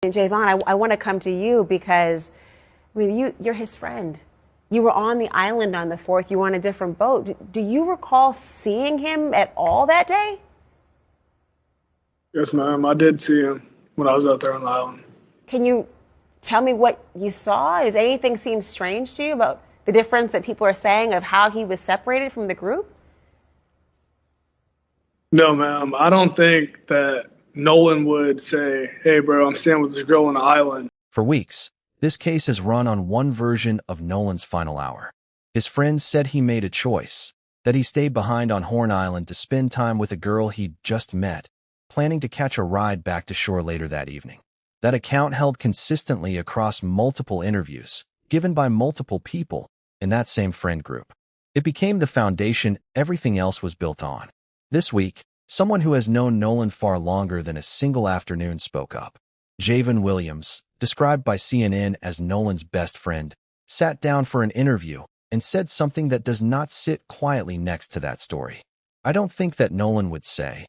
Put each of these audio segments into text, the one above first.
Jayvon, I want to come to you because, you're his friend. You were on the island on the 4th. You were on a different boat. Do you recall seeing him at all that day? Yes, ma'am. I did see him when I was out there on the island. Can you tell me what you saw? Does anything seem strange to you about the difference that people are saying of how he was separated from the group? No, ma'am. I don't think that Nolan would say, "Hey, bro, I'm staying with this girl on the island." For weeks, this case has run on one version of Nolan's final hour. His friends said he made a choice, that he stayed behind on Horn Island to spend time with a girl he'd just met, planning to catch a ride back to shore later that evening. That account held consistently across multiple interviews, given by multiple people in that same friend group. It became the foundation everything else was built on. This week, someone who has known Nolan far longer than a single afternoon spoke up. Jayvon Williams, described by CNN as Nolan's best friend, sat down for an interview and said something that does not sit quietly next to that story. "I don't think that Nolan would say,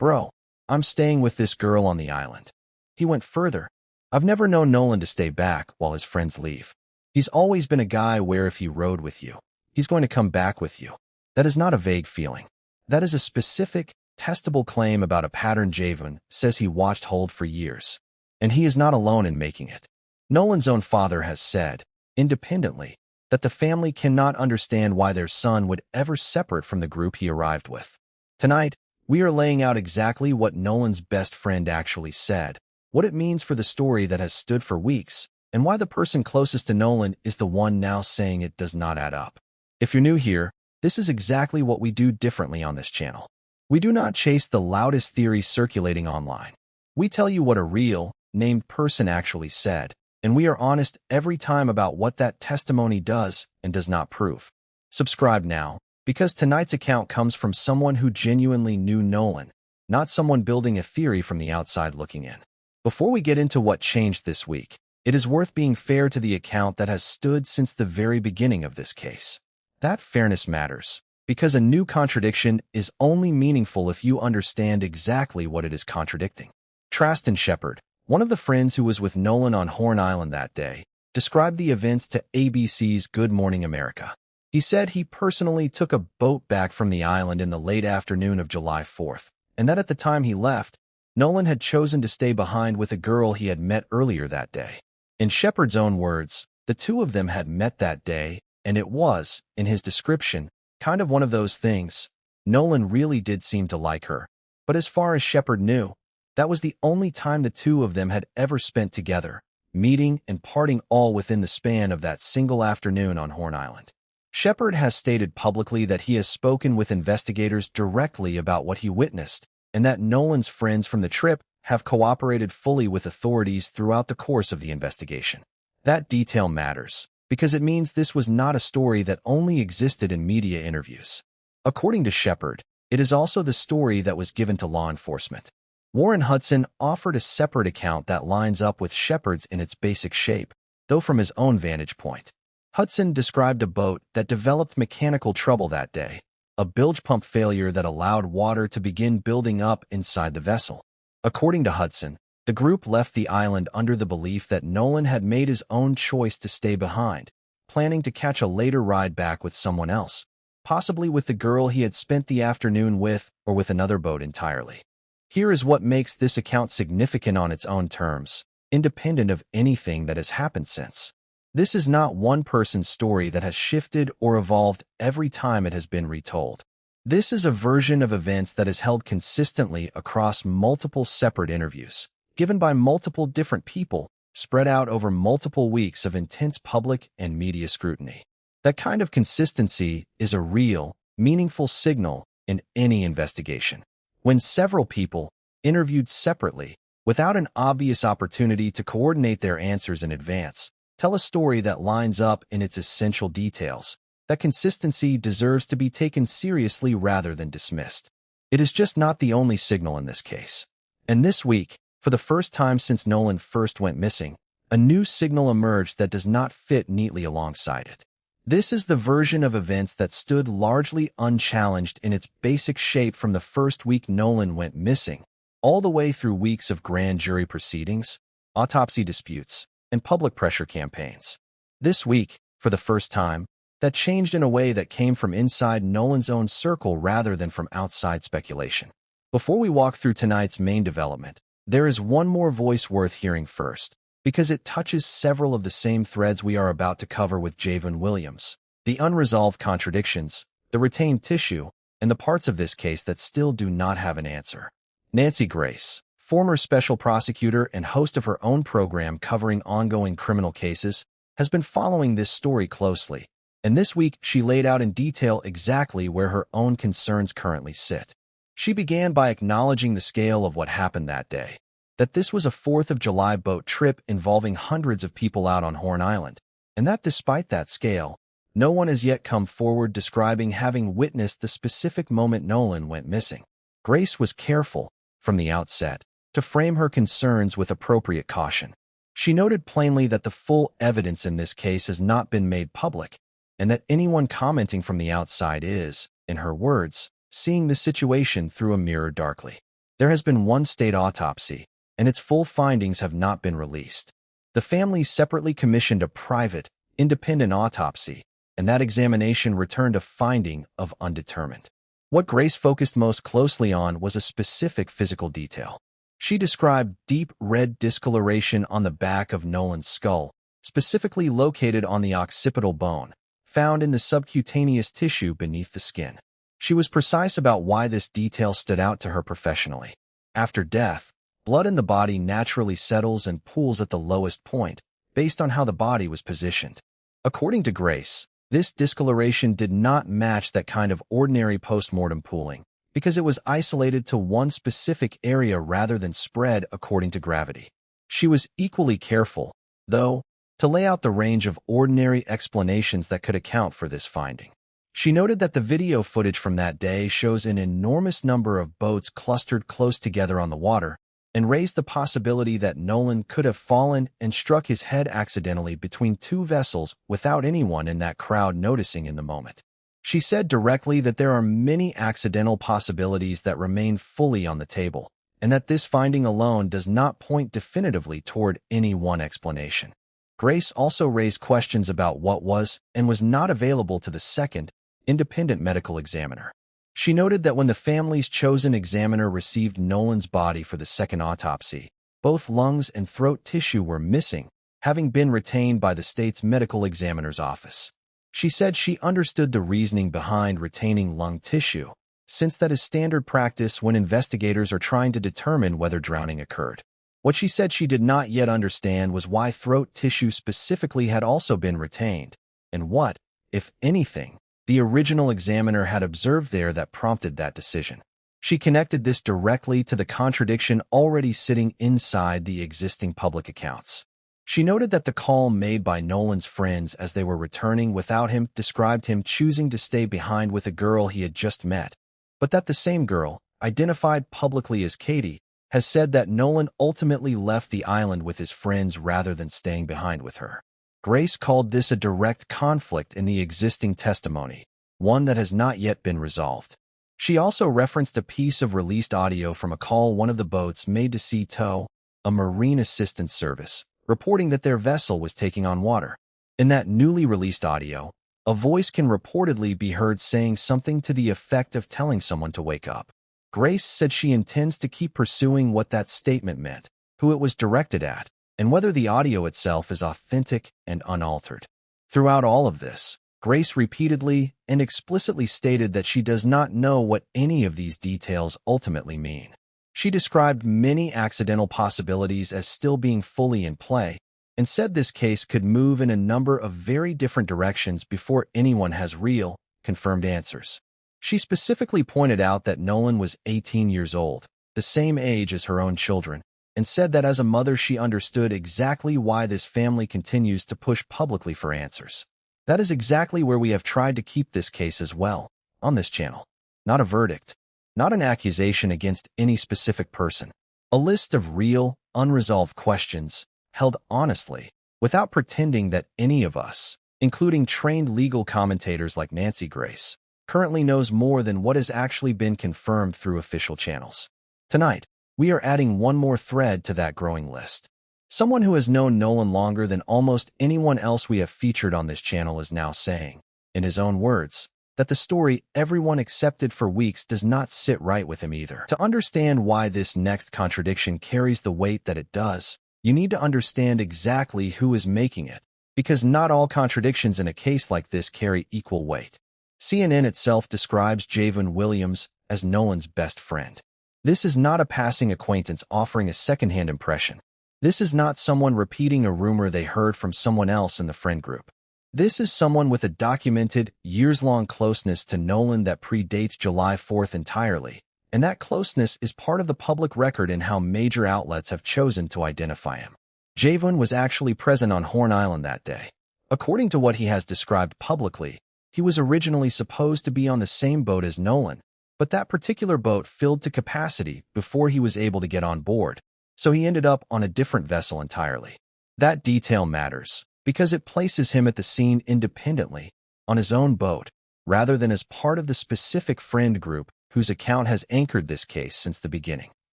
'Bro, I'm staying with this girl on the island.'" He went further. "I've never known Nolan to stay back while his friends leave. He's always been a guy where if he rode with you, he's going to come back with you." That is not a vague feeling. That is a specific, testable claim about a pattern Jayvon says he watched hold for years. And he is not alone in making it. Nolan's own father has said, independently, that the family cannot understand why their son would ever separate from the group he arrived with. Tonight, we are laying out exactly what Nolan's best friend actually said, what it means for the story that has stood for weeks, and why the person closest to Nolan is the one now saying it does not add up. If you're new here, this is exactly what we do differently on this channel. We do not chase the loudest theory circulating online. We tell you what a real, named person actually said, and we are honest every time about what that testimony does and does not prove. Subscribe now, because tonight's account comes from someone who genuinely knew Nolan, not someone building a theory from the outside looking in. Before we get into what changed this week, it is worth being fair to the account that has stood since the very beginning of this case. That fairness matters, because a new contradiction is only meaningful if you understand exactly what it is contradicting. Traston Shepard, one of the friends who was with Nolan on Horn Island that day, described the events to ABC's Good Morning America. He said he personally took a boat back from the island in the late afternoon of July 4th, and that at the time he left, Nolan had chosen to stay behind with a girl he had met earlier that day. In Shepard's own words, the two of them had met that day, and it was, in his description, kind of one of those things. Nolan really did seem to like her, but as far as Shepard knew, that was the only time the two of them had ever spent together, meeting and parting all within the span of that single afternoon on Horn Island. Shepard has stated publicly that he has spoken with investigators directly about what he witnessed, and that Nolan's friends from the trip have cooperated fully with authorities throughout the course of the investigation. That detail matters, because it means this was not a story that only existed in media interviews. According to Shepard, it is also the story that was given to law enforcement. Warren Hudson offered a separate account that lines up with Shepard's in its basic shape, though from his own vantage point. Hudson described a boat that developed mechanical trouble that day, a bilge pump failure that allowed water to begin building up inside the vessel. According to Hudson, the group left the island under the belief that Nolan had made his own choice to stay behind, planning to catch a later ride back with someone else, possibly with the girl he had spent the afternoon with or with another boat entirely. Here is what makes this account significant on its own terms, independent of anything that has happened since. This is not one person's story that has shifted or evolved every time it has been retold. This is a version of events that is held consistently across multiple separate interviews, given by multiple different people, spread out over multiple weeks of intense public and media scrutiny. That kind of consistency is a real, meaningful signal in any investigation. When several people, interviewed separately, without an obvious opportunity to coordinate their answers in advance, tell a story that lines up in its essential details, that consistency deserves to be taken seriously rather than dismissed. It is just not the only signal in this case. And this week, for the first time since Nolan first went missing, a new signal emerged that does not fit neatly alongside it. This is the version of events that stood largely unchallenged in its basic shape from the first week Nolan went missing, all the way through weeks of grand jury proceedings, autopsy disputes, and public pressure campaigns. This week, for the first time, that changed in a way that came from inside Nolan's own circle rather than from outside speculation. Before we walk through tonight's main development, there is one more voice worth hearing first, because it touches several of the same threads we are about to cover with Jayvon Williams: the unresolved contradictions, the retained tissue, and the parts of this case that still do not have an answer. Nancy Grace, former special prosecutor and host of her own program covering ongoing criminal cases, has been following this story closely, and this week she laid out in detail exactly where her own concerns currently sit. She began by acknowledging the scale of what happened that day, that this was a 4th of July boat trip involving hundreds of people out on Horn Island, and that despite that scale, no one has yet come forward describing having witnessed the specific moment Nolan went missing. Grace was careful, from the outset, to frame her concerns with appropriate caution. She noted plainly that the full evidence in this case has not been made public, and that anyone commenting from the outside is, in her words, seeing the situation through a mirror darkly. There has been one state autopsy, and its full findings have not been released. The family separately commissioned a private, independent autopsy, and that examination returned a finding of undetermined. What Grace focused most closely on was a specific physical detail. She described deep red discoloration on the back of Nolan's skull, specifically located on the occipital bone, found in the subcutaneous tissue beneath the skin. She was precise about why this detail stood out to her professionally. After death, blood in the body naturally settles and pools at the lowest point, based on how the body was positioned. According to Grace, this discoloration did not match that kind of ordinary postmortem pooling, because it was isolated to one specific area rather than spread according to gravity. She was equally careful, though, to lay out the range of ordinary explanations that could account for this finding. She noted that the video footage from that day shows an enormous number of boats clustered close together on the water, and raised the possibility that Nolan could have fallen and struck his head accidentally between two vessels without anyone in that crowd noticing in the moment. She said directly that there are many accidental possibilities that remain fully on the table, and that this finding alone does not point definitively toward any one explanation. Grace also raised questions about what was and was not available to the second, independent medical examiner. She noted that when the family's chosen examiner received Nolan's body for the second autopsy, both lungs and throat tissue were missing, having been retained by the state's medical examiner's office. She said she understood the reasoning behind retaining lung tissue, since that is standard practice when investigators are trying to determine whether drowning occurred. What she said she did not yet understand was why throat tissue specifically had also been retained, and what, if anything, the original examiner had observed there that prompted that decision. She connected this directly to the contradiction already sitting inside the existing public accounts. She noted that the call made by Nolan's friends as they were returning without him described him choosing to stay behind with a girl he had just met, but that the same girl, identified publicly as Katie, has said that Nolan ultimately left the island with his friends rather than staying behind with her. Grace called this a direct conflict in the existing testimony, one that has not yet been resolved. She also referenced a piece of released audio from a call one of the boats made to Sea Tow, a marine assistance service, reporting that their vessel was taking on water. In that newly released audio, a voice can reportedly be heard saying something to the effect of telling someone to wake up. Grace said she intends to keep pursuing what that statement meant, who it was directed at, and whether the audio itself is authentic and unaltered. Throughout all of this, Grace repeatedly and explicitly stated that she does not know what any of these details ultimately mean. She described many accidental possibilities as still being fully in play, and said this case could move in a number of very different directions before anyone has real, confirmed answers. She specifically pointed out that Nolan was 18 years old, the same age as her own children, and said that as a mother she understood exactly why this family continues to push publicly for answers. That is exactly where we have tried to keep this case as well, on this channel. Not a verdict, not an accusation against any specific person. A list of real, unresolved questions, held honestly, without pretending that any of us, including trained legal commentators like Nancy Grace, currently knows more than what has actually been confirmed through official channels. Tonight, we are adding one more thread to that growing list. Someone who has known Nolan longer than almost anyone else we have featured on this channel is now saying, in his own words, that the story everyone accepted for weeks does not sit right with him either. To understand why this next contradiction carries the weight that it does, you need to understand exactly who is making it, because not all contradictions in a case like this carry equal weight. CNN itself describes Jayvon Williams as Nolan's best friend. This is not a passing acquaintance offering a secondhand impression. This is not someone repeating a rumor they heard from someone else in the friend group. This is someone with a documented, years-long closeness to Nolan that predates July 4th entirely, and that closeness is part of the public record in how major outlets have chosen to identify him. Jayvon was actually present on Horn Island that day. According to what he has described publicly, he was originally supposed to be on the same boat as Nolan, but that particular boat filled to capacity before he was able to get on board, so he ended up on a different vessel entirely. That detail matters, because it places him at the scene independently, on his own boat, rather than as part of the specific friend group whose account has anchored this case since the beginning.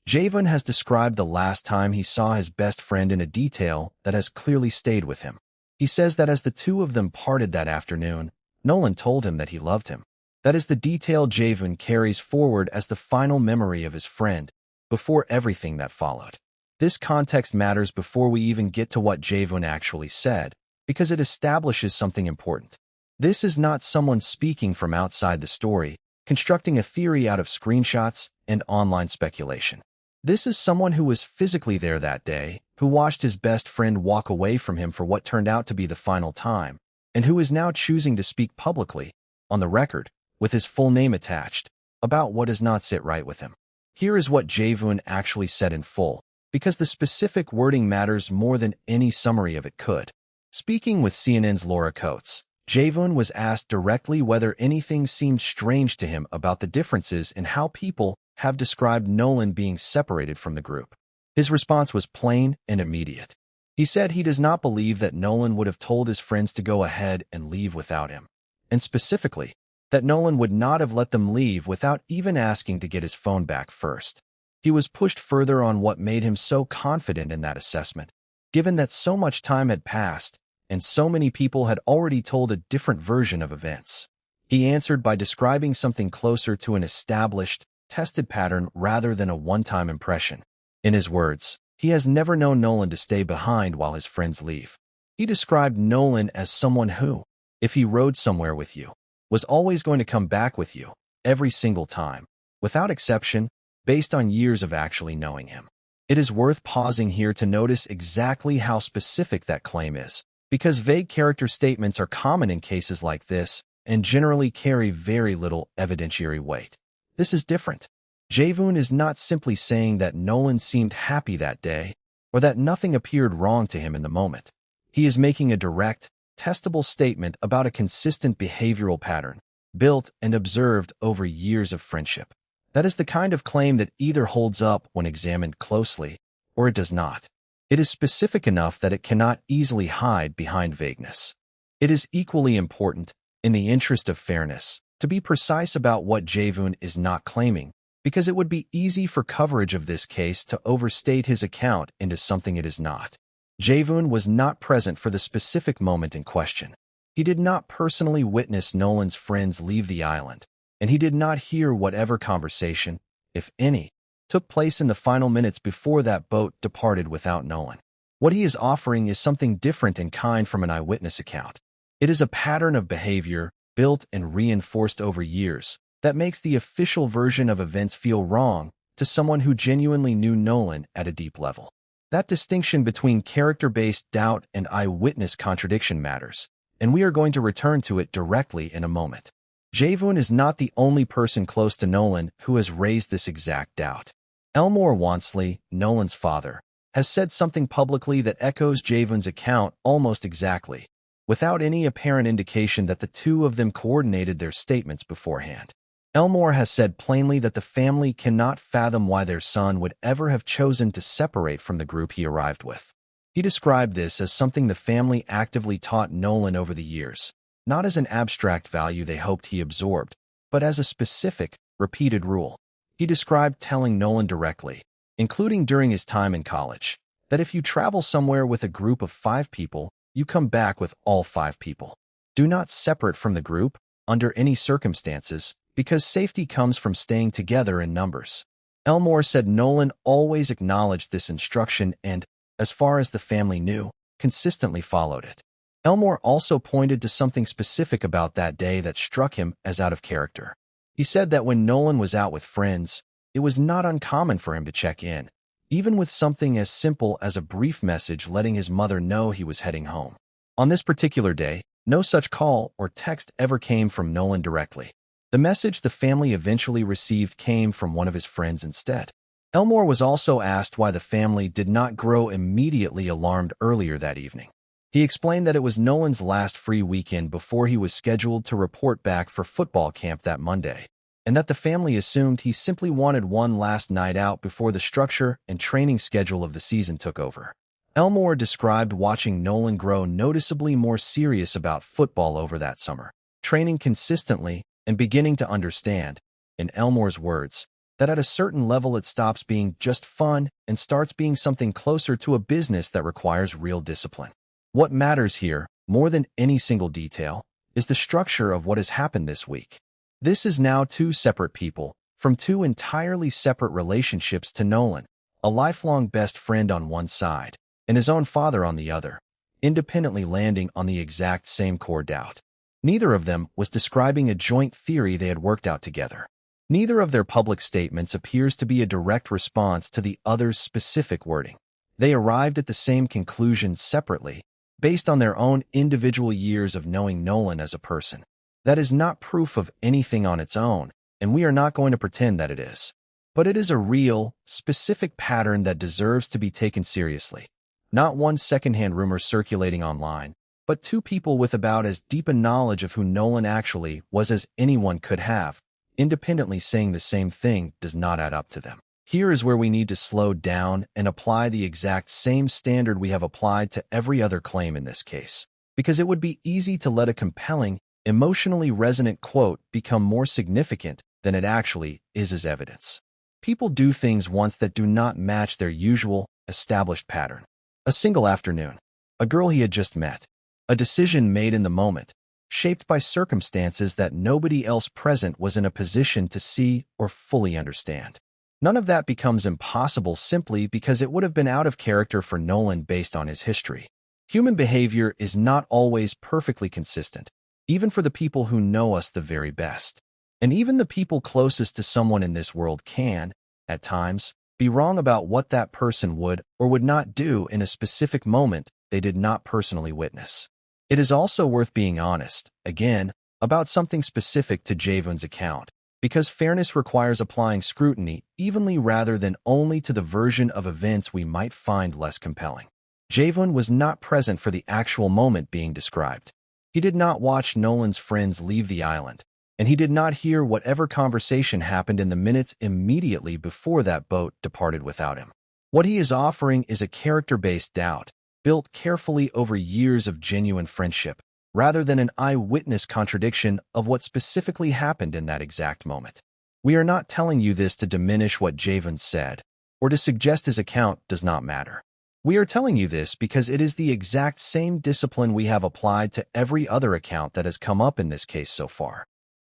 Jayvon has described the last time he saw his best friend in a detail that has clearly stayed with him. He says that as the two of them parted that afternoon, Nolan told him that he loved him. That is the detail Jayvon carries forward as the final memory of his friend, before everything that followed. This context matters before we even get to what Jayvon actually said, because it establishes something important. This is not someone speaking from outside the story, constructing a theory out of screenshots and online speculation. This is someone who was physically there that day, who watched his best friend walk away from him for what turned out to be the final time, and who is now choosing to speak publicly, on the record, with his full name attached, about what does not sit right with him. Here is what Jayvon actually said in full, because the specific wording matters more than any summary of it could. Speaking with CNN's Laura Coates, Jayvon was asked directly whether anything seemed strange to him about the differences in how people have described Nolan being separated from the group. His response was plain and immediate. He said he does not believe that Nolan would have told his friends to go ahead and leave without him, and specifically, that Nolan would not have let them leave without even asking to get his phone back first. He was pushed further on what made him so confident in that assessment, given that so much time had passed and so many people had already told a different version of events. He answered by describing something closer to an established, tested pattern rather than a one-time impression. In his words, he has never known Nolan to stay behind while his friends leave. He described Nolan as someone who, if he rode somewhere with you, was always going to come back with you, every single time, without exception, based on years of actually knowing him. It is worth pausing here to notice exactly how specific that claim is, because vague character statements are common in cases like this and generally carry very little evidentiary weight. This is different. Jayvon is not simply saying that Nolan seemed happy that day or that nothing appeared wrong to him in the moment. He is making a direct, testable statement about a consistent behavioral pattern, built and observed over years of friendship. That is the kind of claim that either holds up when examined closely, or it does not. It is specific enough that it cannot easily hide behind vagueness. It is equally important, in the interest of fairness, to be precise about what Jayvon is not claiming, because it would be easy for coverage of this case to overstate his account into something it is not. Jayvon was not present for the specific moment in question. He did not personally witness Nolan's friends leave the island, and he did not hear whatever conversation, if any, took place in the final minutes before that boat departed without Nolan. What he is offering is something different in kind from an eyewitness account. It is a pattern of behavior, built and reinforced over years, that makes the official version of events feel wrong to someone who genuinely knew Nolan at a deep level. That distinction between character-based doubt and eyewitness contradiction matters, and we are going to return to it directly in a moment. Jayvon is not the only person close to Nolan who has raised this exact doubt. Elmore Wansley, Nolan's father, has said something publicly that echoes Jayvon's account almost exactly, without any apparent indication that the two of them coordinated their statements beforehand. Elmore has said plainly that the family cannot fathom why their son would ever have chosen to separate from the group he arrived with. He described this as something the family actively taught Nolan over the years, not as an abstract value they hoped he absorbed, but as a specific, repeated rule. He described telling Nolan directly, including during his time in college, that if you travel somewhere with a group of 5 people, you come back with all 5 people. Do not separate from the group, under any circumstances, because safety comes from staying together in numbers. Elmore said Nolan always acknowledged this instruction and, as far as the family knew, consistently followed it. Elmore also pointed to something specific about that day that struck him as out of character. He said that when Nolan was out with friends, it was not uncommon for him to check in, even with something as simple as a brief message letting his mother know he was heading home. On this particular day, no such call or text ever came from Nolan directly. The message the family eventually received came from one of his friends instead. Elmore was also asked why the family did not grow immediately alarmed earlier that evening. He explained that it was Nolan's last free weekend before he was scheduled to report back for football camp that Monday, and that the family assumed he simply wanted one last night out before the structure and training schedule of the season took over. Elmore described watching Nolan grow noticeably more serious about football over that summer, training consistently and beginning to understand, in Elmore's words, that at a certain level it stops being just fun and starts being something closer to a business that requires real discipline. What matters here, more than any single detail, is the structure of what has happened this week. This is now 2 separate people, from 2 entirely separate relationships to Nolan, a lifelong best friend on one side, and his own father on the other, independently landing on the exact same core doubt. Neither of them was describing a joint theory they had worked out together. Neither of their public statements appears to be a direct response to the other's specific wording. They arrived at the same conclusion separately, based on their own individual years of knowing Nolan as a person. That is not proof of anything on its own, and we are not going to pretend that it is. But it is a real, specific pattern that deserves to be taken seriously. Not one secondhand rumor circulating online, but 2 people with about as deep a knowledge of who Nolan actually was as anyone could have, independently saying the same thing does not add up to them. Here is where we need to slow down and apply the exact same standard we have applied to every other claim in this case, because it would be easy to let a compelling, emotionally resonant quote become more significant than it actually is as evidence. People do things once that do not match their usual, established pattern. A single afternoon, a girl he had just met, a decision made in the moment, shaped by circumstances that nobody else present was in a position to see or fully understand. None of that becomes impossible simply because it would have been out of character for Nolan based on his history. Human behavior is not always perfectly consistent, even for the people who know us the very best. And even the people closest to someone in this world can, at times, be wrong about what that person would or would not do in a specific moment they did not personally witness. It is also worth being honest, again, about something specific to Jayvon's account, because fairness requires applying scrutiny evenly rather than only to the version of events we might find less compelling. Jayvon was not present for the actual moment being described. He did not watch Nolan's friends leave the island, and he did not hear whatever conversation happened in the minutes immediately before that boat departed without him. What he is offering is a character-based doubt, built carefully over years of genuine friendship, rather than an eyewitness contradiction of what specifically happened in that exact moment. We are not telling you this to diminish what Jayvon said, or to suggest his account does not matter. We are telling you this because it is the exact same discipline we have applied to every other account that has come up in this case so far.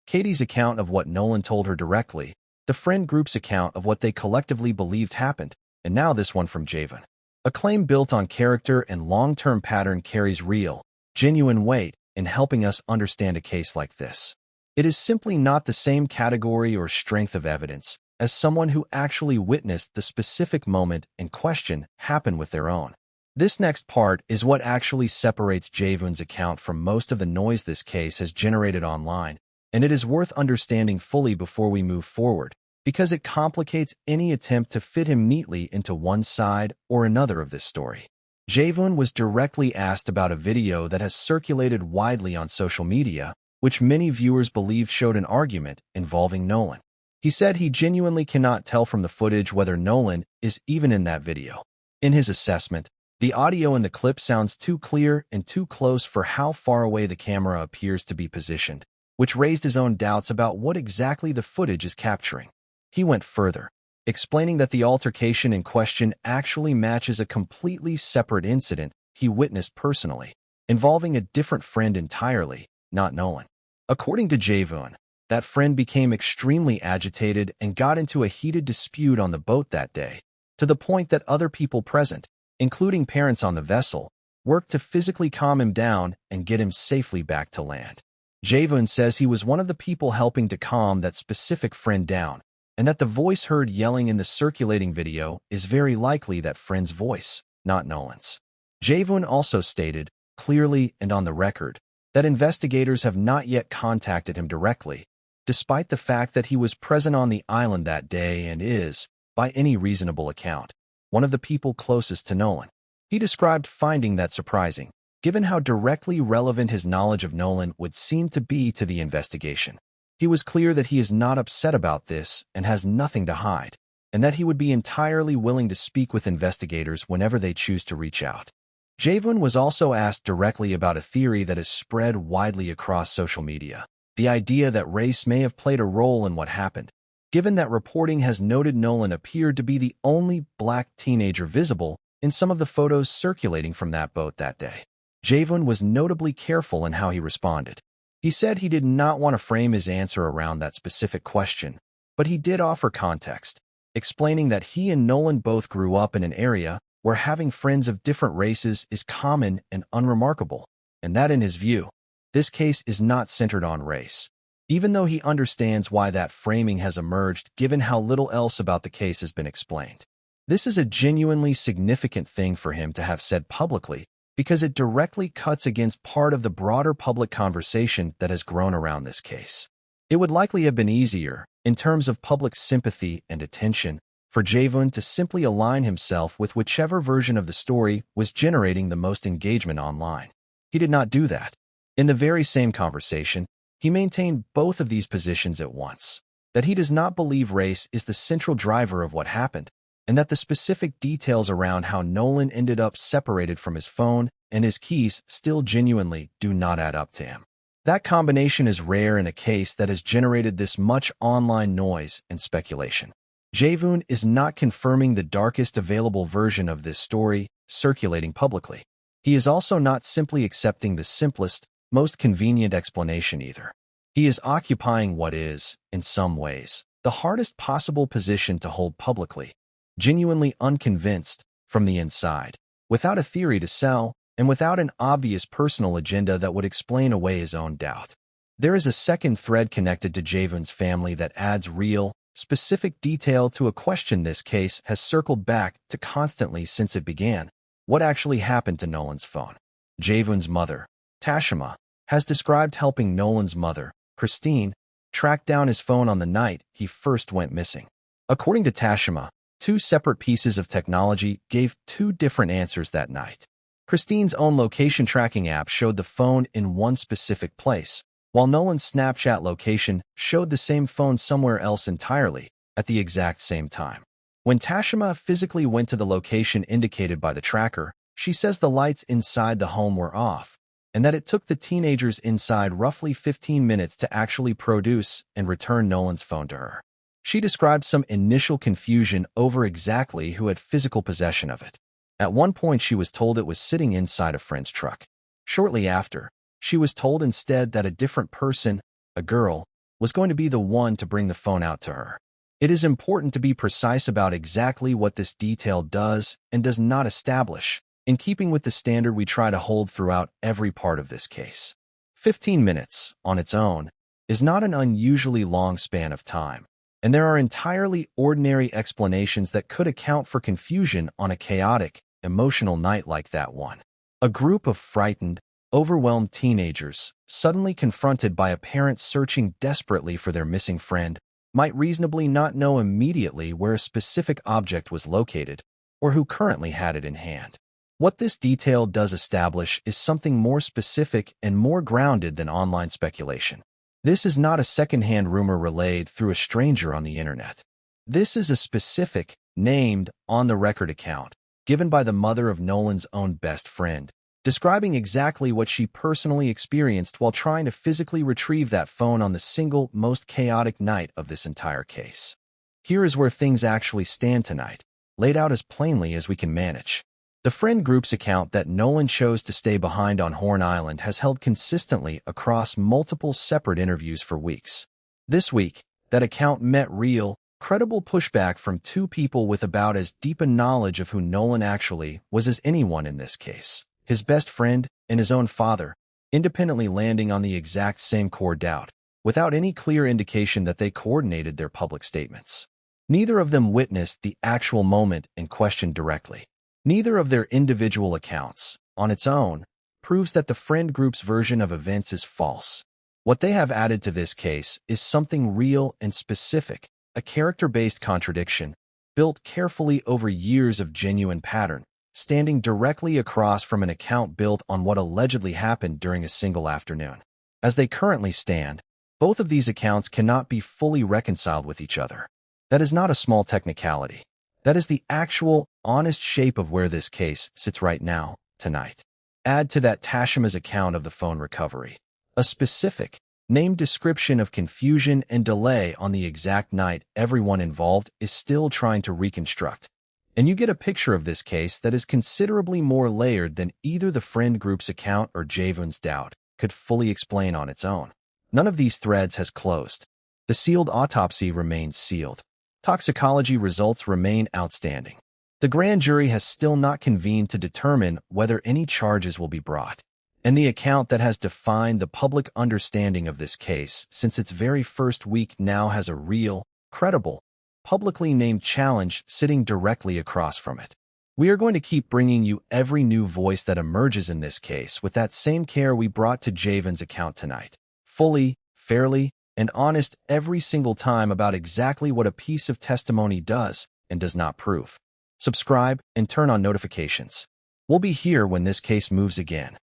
Katie's account of what Nolan told her directly, the friend group's account of what they collectively believed happened, and now this one from Jayvon. A claim built on character and long-term pattern carries real, genuine weight in helping us understand a case like this. It is simply not the same category or strength of evidence as someone who actually witnessed the specific moment in question happen with their own. This next part is what actually separates Jayvon's account from most of the noise this case has generated online, and it is worth understanding fully before we move forward, because it complicates any attempt to fit him neatly into one side or another of this story. Jayvon was directly asked about a video that has circulated widely on social media, which many viewers believe showed an argument involving Nolan. He said he genuinely cannot tell from the footage whether Nolan is even in that video. In his assessment, the audio in the clip sounds too clear and too close for how far away the camera appears to be positioned, which raised his own doubts about what exactly the footage is capturing. He went further, explaining that the altercation in question actually matches a completely separate incident he witnessed personally, involving a different friend entirely, not Nolan. According to Jayvon, that friend became extremely agitated and got into a heated dispute on the boat that day, to the point that other people present, including parents on the vessel, worked to physically calm him down and get him safely back to land. Jayvon says he was one of the people helping to calm that specific friend down, and that the voice heard yelling in the circulating video is very likely that friend's voice, not Nolan's. Jayvon also stated, clearly and on the record, that investigators have not yet contacted him directly, despite the fact that he was present on the island that day and is, by any reasonable account, one of the people closest to Nolan. He described finding that surprising, given how directly relevant his knowledge of Nolan would seem to be to the investigation. He was clear that he is not upset about this and has nothing to hide, and that he would be entirely willing to speak with investigators whenever they choose to reach out. Jayvon was also asked directly about a theory that has spread widely across social media, the idea that race may have played a role in what happened, given that reporting has noted Nolan appeared to be the only black teenager visible in some of the photos circulating from that boat that day. Jayvon was notably careful in how he responded. He said he did not want to frame his answer around that specific question, but he did offer context, explaining that he and Nolan both grew up in an area where having friends of different races is common and unremarkable, and that in his view, this case is not centered on race, even though he understands why that framing has emerged given how little else about the case has been explained. This is a genuinely significant thing for him to have said publicly, because it directly cuts against part of the broader public conversation that has grown around this case. It would likely have been easier, in terms of public sympathy and attention, for Jayvon to simply align himself with whichever version of the story was generating the most engagement online. He did not do that. In the very same conversation, he maintained both of these positions at once, that he does not believe race is the central driver of what happened, and that the specific details around how Nolan ended up separated from his phone and his keys still genuinely do not add up to him. That combination is rare in a case that has generated this much online noise and speculation. Jayvon is not confirming the darkest available version of this story circulating publicly. He is also not simply accepting the simplest, most convenient explanation either. He is occupying what is, in some ways, the hardest possible position to hold publicly, genuinely unconvinced from the inside, without a theory to sell, and without an obvious personal agenda that would explain away his own doubt. There is a second thread connected to Jayvon's family that adds real, specific detail to a question this case has circled back to constantly since it began. What actually happened to Nolan's phone? Jayvon's mother, Tashima, has described helping Nolan's mother, Christine, track down his phone on the night he first went missing. According to Tashima, two separate pieces of technology gave two different answers that night. Christine's own location tracking app showed the phone in one specific place, while Nolan's Snapchat location showed the same phone somewhere else entirely, at the exact same time. When Tashima physically went to the location indicated by the tracker, she says the lights inside the home were off, and that it took the teenagers inside roughly 15 minutes to actually produce and return Nolan's phone to her. She described some initial confusion over exactly who had physical possession of it. At one point, she was told it was sitting inside a friend's truck. Shortly after, she was told instead that a different person, a girl, was going to be the one to bring the phone out to her. It is important to be precise about exactly what this detail does and does not establish, in keeping with the standard we try to hold throughout every part of this case. 15 minutes, on its own, is not an unusually long span of time, and there are entirely ordinary explanations that could account for confusion on a chaotic, emotional night like that one. A group of frightened, overwhelmed teenagers, suddenly confronted by a parent searching desperately for their missing friend, might reasonably not know immediately where a specific object was located or who currently had it in hand. What this detail does establish is something more specific and more grounded than online speculation. This is not a secondhand rumor relayed through a stranger on the internet. This is a specific, named, on-the-record account given by the mother of Nolan's own best friend, describing exactly what she personally experienced while trying to physically retrieve that phone on the single most chaotic night of this entire case. Here is where things actually stand tonight, laid out as plainly as we can manage. The friend group's account that Nolan chose to stay behind on Horn Island has held consistently across multiple separate interviews for weeks. This week, that account met real, credible pushback from two people with about as deep a knowledge of who Nolan actually was as anyone in this case. His best friend and his own father, independently landing on the exact same core doubt, without any clear indication that they coordinated their public statements. Neither of them witnessed the actual moment in question directly. Neither of their individual accounts, on its own, proves that the friend group's version of events is false. What they have added to this case is something real and specific, a character-based contradiction, built carefully over years of genuine pattern, standing directly across from an account built on what allegedly happened during a single afternoon. As they currently stand, both of these accounts cannot be fully reconciled with each other. That is not a small technicality. That is the actual, honest shape of where this case sits right now, tonight. Add to that Tashima's account of the phone recovery, a specific, named description of confusion and delay on the exact night everyone involved is still trying to reconstruct. And you get a picture of this case that is considerably more layered than either the friend group's account or Jayvon's doubt could fully explain on its own. None of these threads has closed. The sealed autopsy remains sealed. Toxicology results remain outstanding. The grand jury has still not convened to determine whether any charges will be brought. And the account that has defined the public understanding of this case since its very first week now has a real, credible, publicly named challenge sitting directly across from it. We are going to keep bringing you every new voice that emerges in this case with that same care we brought to Jayvon's account tonight. Fully, fairly, and honest every single time about exactly what a piece of testimony does and does not prove. Subscribe and turn on notifications. We'll be here when this case moves again.